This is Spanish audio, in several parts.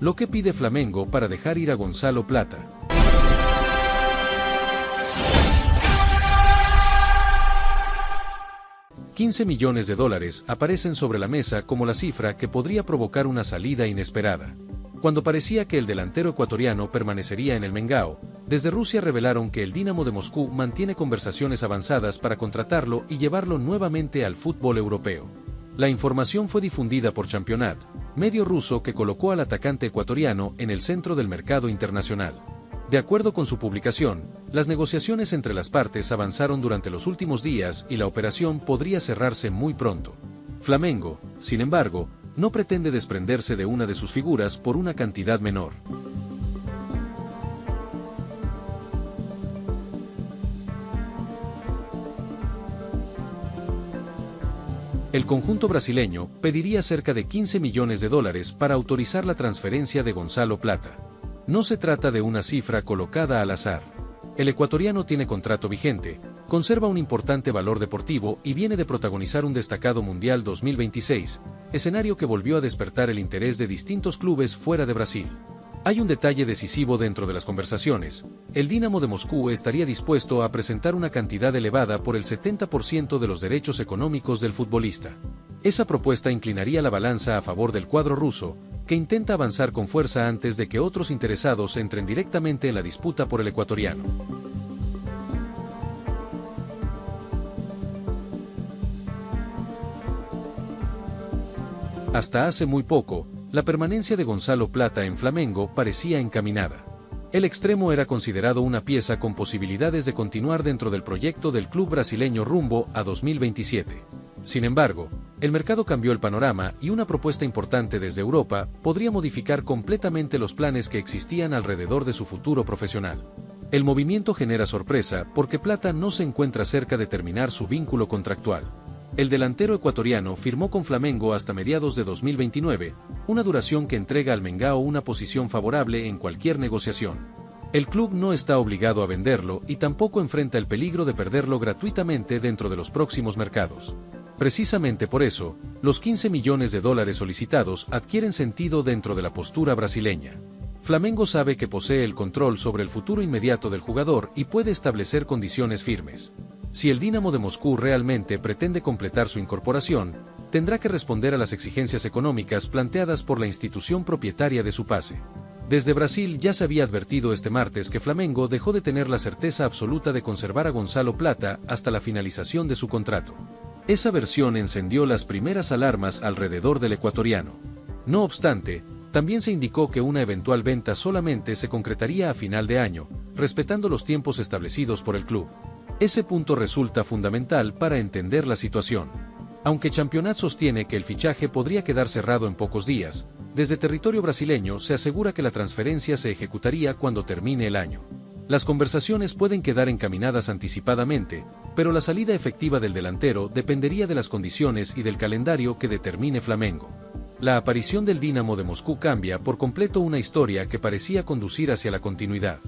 Lo que pide Flamengo para dejar ir a Gonzalo Plata. $15 millones aparecen sobre la mesa como la cifra que podría provocar una salida inesperada. Cuando parecía que el delantero ecuatoriano permanecería en el Mengao, desde Rusia revelaron que el Dinamo de Moscú mantiene conversaciones avanzadas para contratarlo y llevarlo nuevamente al fútbol europeo. La información fue difundida por Championat, medio ruso que colocó al atacante ecuatoriano en el centro del mercado internacional. De acuerdo con su publicación, las negociaciones entre las partes avanzaron durante los últimos días y la operación podría cerrarse muy pronto. Flamengo, sin embargo, no pretende desprenderse de una de sus figuras por una cantidad menor. El conjunto brasileño pediría cerca de $15 millones para autorizar la transferencia de Gonzalo Plata. No se trata de una cifra colocada al azar. El ecuatoriano tiene contrato vigente, conserva un importante valor deportivo y viene de protagonizar un destacado Mundial 2026, escenario que volvió a despertar el interés de distintos clubes fuera de Brasil. Hay un detalle decisivo dentro de las conversaciones: el Dinamo de Moscú estaría dispuesto a presentar una cantidad elevada por el 70% de los derechos económicos del futbolista. Esa propuesta inclinaría la balanza a favor del cuadro ruso, que intenta avanzar con fuerza antes de que otros interesados entren directamente en la disputa por el ecuatoriano. Hasta hace muy poco, la permanencia de Gonzalo Plata en Flamengo parecía encaminada. El extremo era considerado una pieza con posibilidades de continuar dentro del proyecto del club brasileño rumbo a 2027. Sin embargo, el mercado cambió el panorama y una propuesta importante desde Europa podría modificar completamente los planes que existían alrededor de su futuro profesional. El movimiento genera sorpresa porque Plata no se encuentra cerca de terminar su vínculo contractual. El delantero ecuatoriano firmó con Flamengo hasta mediados de 2029, una duración que entrega al Mengao una posición favorable en cualquier negociación. El club no está obligado a venderlo y tampoco enfrenta el peligro de perderlo gratuitamente dentro de los próximos mercados. Precisamente por eso, los $15 millones solicitados adquieren sentido dentro de la postura brasileña. Flamengo sabe que posee el control sobre el futuro inmediato del jugador y puede establecer condiciones firmes. Si el Dinamo de Moscú realmente pretende completar su incorporación, tendrá que responder a las exigencias económicas planteadas por la institución propietaria de su pase. Desde Brasil ya se había advertido este martes que Flamengo dejó de tener la certeza absoluta de conservar a Gonzalo Plata hasta la finalización de su contrato. Esa versión encendió las primeras alarmas alrededor del ecuatoriano. No obstante, también se indicó que una eventual venta solamente se concretaría a final de año, respetando los tiempos establecidos por el club. Ese punto resulta fundamental para entender la situación. Aunque Championat sostiene que el fichaje podría quedar cerrado en pocos días, desde territorio brasileño se asegura que la transferencia se ejecutaría cuando termine el año. Las conversaciones pueden quedar encaminadas anticipadamente, pero la salida efectiva del delantero dependería de las condiciones y del calendario que determine Flamengo. La aparición del Dinamo de Moscú cambia por completo una historia que parecía conducir hacia la continuidad.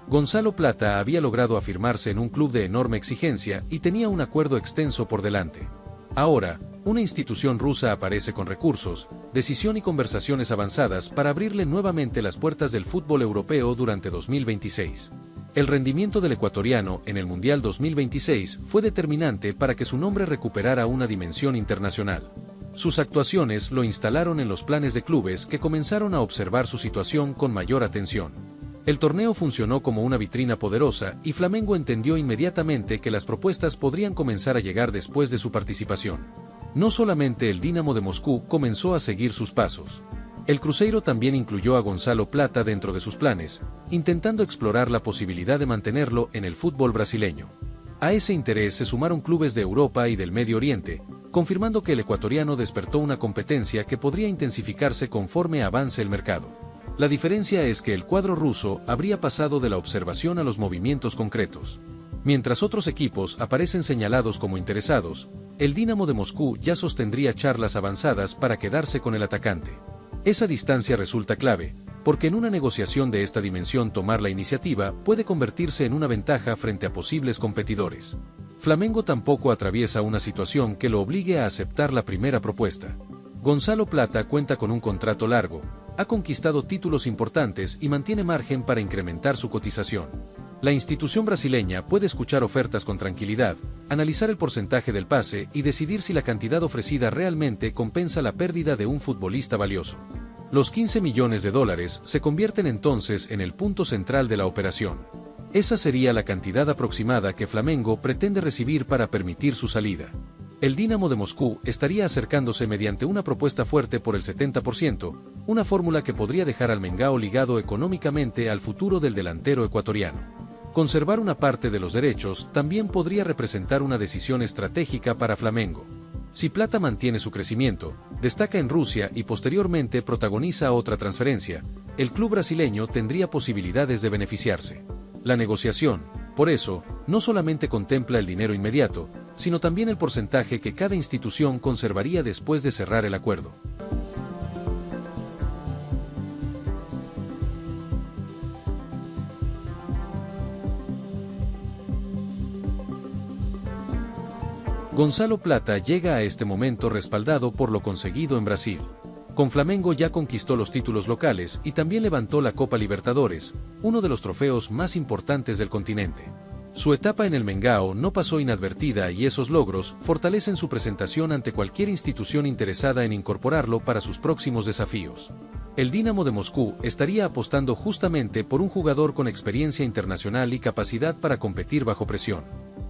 Gonzalo Plata había logrado afirmarse en un club de enorme exigencia y tenía un acuerdo extenso por delante. Ahora, una institución rusa aparece con recursos, decisión y conversaciones avanzadas para abrirle nuevamente las puertas del fútbol europeo durante 2026. El rendimiento del ecuatoriano en el Mundial 2026 fue determinante para que su nombre recuperara una dimensión internacional. Sus actuaciones lo instalaron en los planes de clubes que comenzaron a observar su situación con mayor atención. El torneo funcionó como una vitrina poderosa y Flamengo entendió inmediatamente que las propuestas podrían comenzar a llegar después de su participación. No solamente el Dinamo de Moscú comenzó a seguir sus pasos. El Cruzeiro también incluyó a Gonzalo Plata dentro de sus planes, intentando explorar la posibilidad de mantenerlo en el fútbol brasileño. A ese interés se sumaron clubes de Europa y del Medio Oriente, confirmando que el ecuatoriano despertó una competencia que podría intensificarse conforme avance el mercado. La diferencia es que el cuadro ruso habría pasado de la observación a los movimientos concretos. Mientras otros equipos aparecen señalados como interesados, el Dinamo de Moscú ya sostendría charlas avanzadas para quedarse con el atacante. Esa distancia resulta clave, porque en una negociación de esta dimensión tomar la iniciativa puede convertirse en una ventaja frente a posibles competidores. Flamengo tampoco atraviesa una situación que lo obligue a aceptar la primera propuesta. Gonzalo Plata cuenta con un contrato largo, ha conquistado títulos importantes y mantiene margen para incrementar su cotización. La institución brasileña puede escuchar ofertas con tranquilidad, analizar el porcentaje del pase y decidir si la cantidad ofrecida realmente compensa la pérdida de un futbolista valioso. Los 15 millones de dólares se convierten entonces en el punto central de la operación. Esa sería la cantidad aproximada que Flamengo pretende recibir para permitir su salida. El Dinamo de Moscú estaría acercándose mediante una propuesta fuerte por el 70%, una fórmula que podría dejar al Mengao ligado económicamente al futuro del delantero ecuatoriano. Conservar una parte de los derechos también podría representar una decisión estratégica para Flamengo. Si Plata mantiene su crecimiento, destaca en Rusia y posteriormente protagoniza otra transferencia, el club brasileño tendría posibilidades de beneficiarse. La negociación, por eso, no solamente contempla el dinero inmediato, sino también el porcentaje que cada institución conservaría después de cerrar el acuerdo. Gonzalo Plata llega a este momento respaldado por lo conseguido en Brasil. Con Flamengo ya conquistó los títulos locales y también levantó la Copa Libertadores, uno de los trofeos más importantes del continente. Su etapa en el Mengao no pasó inadvertida y esos logros fortalecen su presentación ante cualquier institución interesada en incorporarlo para sus próximos desafíos. El Dinamo de Moscú estaría apostando justamente por un jugador con experiencia internacional y capacidad para competir bajo presión.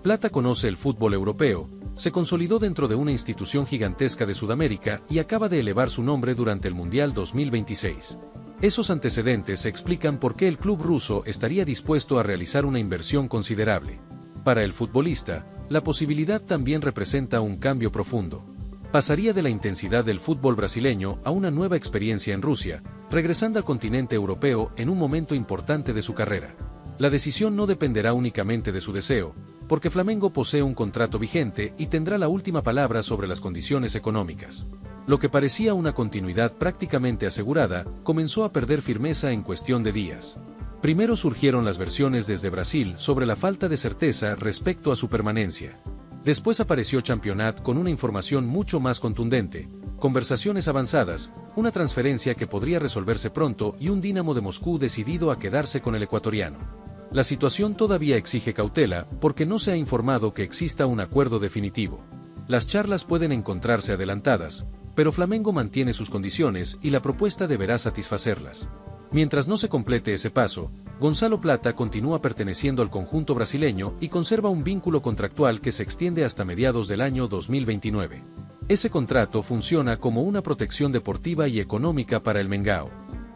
Plata conoce el fútbol europeo, se consolidó dentro de una institución gigantesca de Sudamérica y acaba de elevar su nombre durante el Mundial 2026. Esos antecedentes explican por qué el club ruso estaría dispuesto a realizar una inversión considerable. Para el futbolista, la posibilidad también representa un cambio profundo. Pasaría de la intensidad del fútbol brasileño a una nueva experiencia en Rusia, regresando al continente europeo en un momento importante de su carrera. La decisión no dependerá únicamente de su deseo, porque Flamengo posee un contrato vigente y tendrá la última palabra sobre las condiciones económicas. Lo que parecía una continuidad prácticamente asegurada, comenzó a perder firmeza en cuestión de días. Primero surgieron las versiones desde Brasil sobre la falta de certeza respecto a su permanencia. Después apareció Championat con una información mucho más contundente, conversaciones avanzadas, una transferencia que podría resolverse pronto y un Dinamo de Moscú decidido a quedarse con el ecuatoriano. La situación todavía exige cautela porque no se ha informado que exista un acuerdo definitivo. Las charlas pueden encontrarse adelantadas, pero Flamengo mantiene sus condiciones y la propuesta deberá satisfacerlas. Mientras no se complete ese paso, Gonzalo Plata continúa perteneciendo al conjunto brasileño y conserva un vínculo contractual que se extiende hasta mediados del año 2029. Ese contrato funciona como una protección deportiva y económica para el Mengao.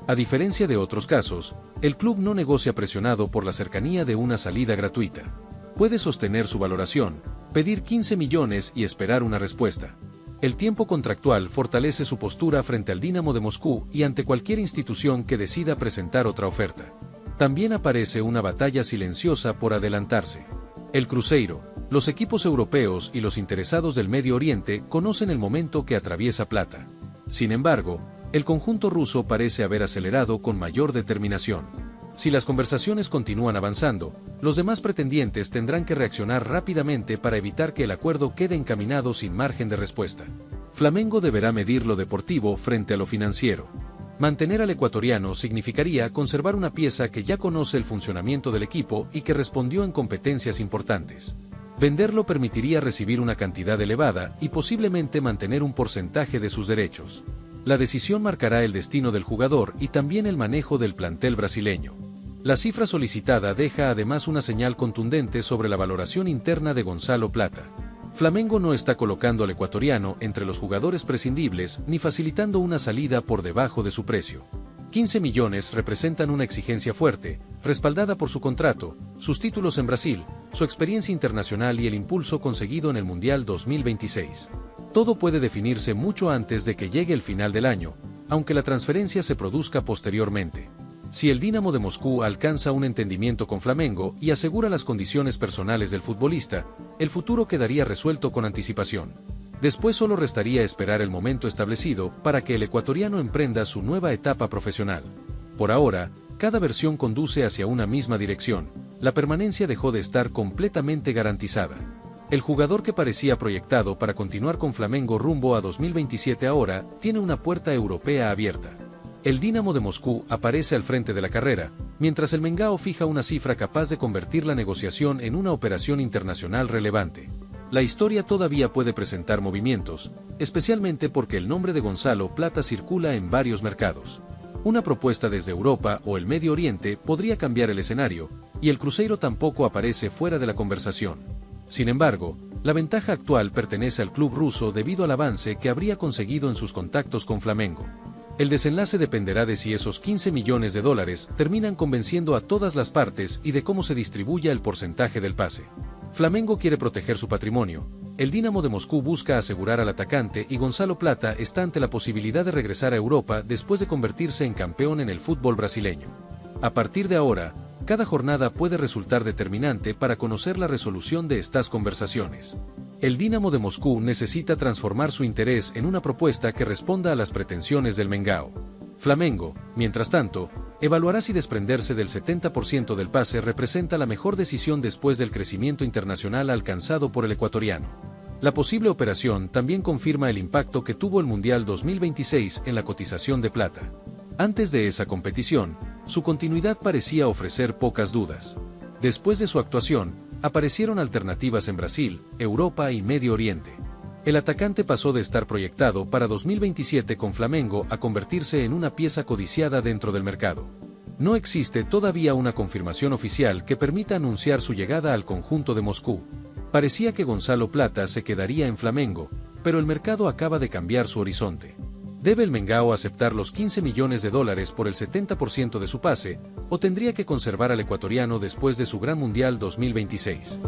A diferencia de otros casos, el club no negocia presionado por la cercanía de una salida gratuita. Puede sostener su valoración, pedir 15 millones y esperar una respuesta. El tiempo contractual fortalece su postura frente al Dinamo de Moscú y ante cualquier institución que decida presentar otra oferta. También aparece una batalla silenciosa por adelantarse. El Cruzeiro, los equipos europeos y los interesados del Medio Oriente conocen el momento que atraviesa Plata. Sin embargo, el conjunto ruso parece haber acelerado con mayor determinación. Si las conversaciones continúan avanzando, los demás pretendientes tendrán que reaccionar rápidamente para evitar que el acuerdo quede encaminado sin margen de respuesta. Flamengo deberá medir lo deportivo frente a lo financiero. Mantener al ecuatoriano significaría conservar una pieza que ya conoce el funcionamiento del equipo y que respondió en competencias importantes. Venderlo permitiría recibir una cantidad elevada y posiblemente mantener un porcentaje de sus derechos. La decisión marcará el destino del jugador y también el manejo del plantel brasileño. La cifra solicitada deja además una señal contundente sobre la valoración interna de Gonzalo Plata. Flamengo no está colocando al ecuatoriano entre los jugadores prescindibles ni facilitando una salida por debajo de su precio. 15 millones representan una exigencia fuerte, respaldada por su contrato, sus títulos en Brasil, su experiencia internacional y el impulso conseguido en el Mundial 2026. Todo puede definirse mucho antes de que llegue el final del año, aunque la transferencia se produzca posteriormente. Si el Dinamo de Moscú alcanza un entendimiento con Flamengo y asegura las condiciones personales del futbolista, el futuro quedaría resuelto con anticipación. Después solo restaría esperar el momento establecido para que el ecuatoriano emprenda su nueva etapa profesional. Por ahora, cada versión conduce hacia una misma dirección. La permanencia dejó de estar completamente garantizada. El jugador que parecía proyectado para continuar con Flamengo rumbo a 2027 ahora tiene una puerta europea abierta. El Dinamo de Moscú aparece al frente de la carrera, mientras el Mengao fija una cifra capaz de convertir la negociación en una operación internacional relevante. La historia todavía puede presentar movimientos, especialmente porque el nombre de Gonzalo Plata circula en varios mercados. Una propuesta desde Europa o el Medio Oriente podría cambiar el escenario, y el Cruzeiro tampoco aparece fuera de la conversación. Sin embargo, la ventaja actual pertenece al club ruso debido al avance que habría conseguido en sus contactos con Flamengo. El desenlace dependerá de si esos 15 millones de dólares terminan convenciendo a todas las partes y de cómo se distribuya el porcentaje del pase. Flamengo quiere proteger su patrimonio, el Dinamo de Moscú busca asegurar al atacante y Gonzalo Plata está ante la posibilidad de regresar a Europa después de convertirse en campeón en el fútbol brasileño. A partir de ahora, cada jornada puede resultar determinante para conocer la resolución de estas conversaciones. El Dinamo de Moscú necesita transformar su interés en una propuesta que responda a las pretensiones del Mengao. Flamengo, mientras tanto, evaluará si desprenderse del 70% del pase representa la mejor decisión después del crecimiento internacional alcanzado por el ecuatoriano. La posible operación también confirma el impacto que tuvo el Mundial 2026 en la cotización de Plata. Antes de esa competición, su continuidad parecía ofrecer pocas dudas. Después de su actuación, aparecieron alternativas en Brasil, Europa y Medio Oriente. El atacante pasó de estar proyectado para 2027 con Flamengo a convertirse en una pieza codiciada dentro del mercado. No existe todavía una confirmación oficial que permita anunciar su llegada al conjunto de Moscú. Parecía que Gonzalo Plata se quedaría en Flamengo, pero el mercado acaba de cambiar su horizonte. ¿Debe el Mengao aceptar los 15 millones de dólares por el 70% de su pase, o tendría que conservar al ecuatoriano después de su Gran Mundial 2026?